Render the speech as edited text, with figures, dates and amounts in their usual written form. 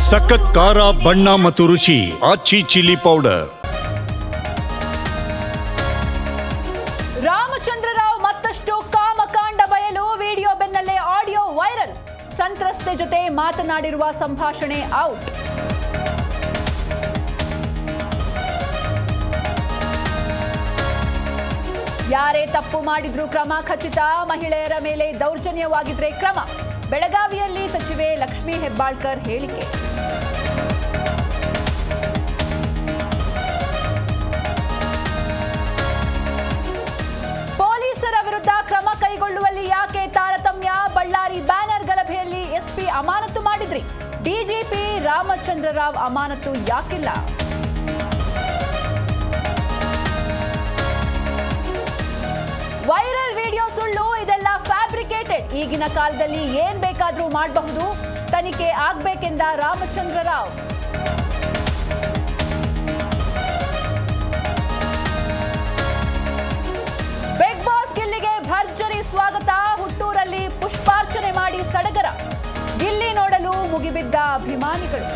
ಸಖತ್ ಖಾರ ಬಣ್ಣ ಮತ್ತು ರುಚಿ ಆಚಿ ಚಿಲ್ಲಿ ಪೌಡರ್. ರಾಮಚಂದ್ರ ರಾವ್ ಮತ್ತಷ್ಟು ಕಾಮಕಾಂಡ ಬಯಲು. ವಿಡಿಯೋ ಬೆನ್ನಲ್ಲೇ ಆಡಿಯೋ ವೈರಲ್. ಸಂತ್ರಸ್ತೆ ಜೊತೆ ಮಾತನಾಡಿರುವ ಸಂಭಾಷಣೆ ಔಟ್. ಯಾರೇ ತಪ್ಪು ಮಾಡಿದ್ರೂ ಕ್ರಮ ಖಚಿತ. ಮಹಿಳೆಯರ ಮೇಲೆ ದೌರ್ಜನ್ಯವಾಗಿದ್ರೆ ಕ್ರಮ. ಬೆಳಗಾವಿಯಲ್ಲಿ ಸಚಿವೆ ಲಕ್ಷ್ಮೀ ಹೆಬ್ಬಾಳ್ಕರ್ ಹೇಳಿಕೆ. ಪೊಲೀಸರ ವಿರುದ್ಧ ಕ್ರಮ ಕೈಗೊಳ್ಳುವಲ್ಲಿ ಯಾಕೆ ತಾರತಮ್ಯ? ಬಳ್ಳಾರಿ ಬ್ಯಾನರ್ ಗಲಭೆಯಲ್ಲಿ ಎಸ್ಪಿ ಅಮಾನತು ಮಾಡಿದ್ರಿ, ಡಿಜಿಪಿ ರಾಮಚಂದ್ರ ರಾವ್ ಅಮಾನತು ಯಾಕಿಲ್ಲ? ವೈರಲ್ ವಿಡಿಯೋ ಸುಳ್ಳು, ಇದೆಲ್ಲ ಫ್ಯಾಬ್ರಿಕೇಟೆಡ್. ಈಗಿನ ಕಾಲದಲ್ಲಿ ಏನ್ ಬೇಕಾದ್ರೂ ಮಾಡಬಹುದು, ತನಿಖೆ ಆಗ್ಬೇಕೆಂದ ರಾಮಚಂದ್ರ ರಾವ್. ಬಿಗ್ ಬಾಸ್ ಗಿಲ್ಲಿಗೆ ಭರ್ಜರಿ ಸ್ವಾಗತ. ಹುಟ್ಟೂರಲ್ಲಿ ಪುಷ್ಪಾರ್ಚನೆ ಮಾಡಿ ಸಡಗರ. ಗಿಲ್ಲಿ ನೋಡಲು ಮುಗಿಬಿದ್ದ ಅಭಿಮಾನಿಗಳು.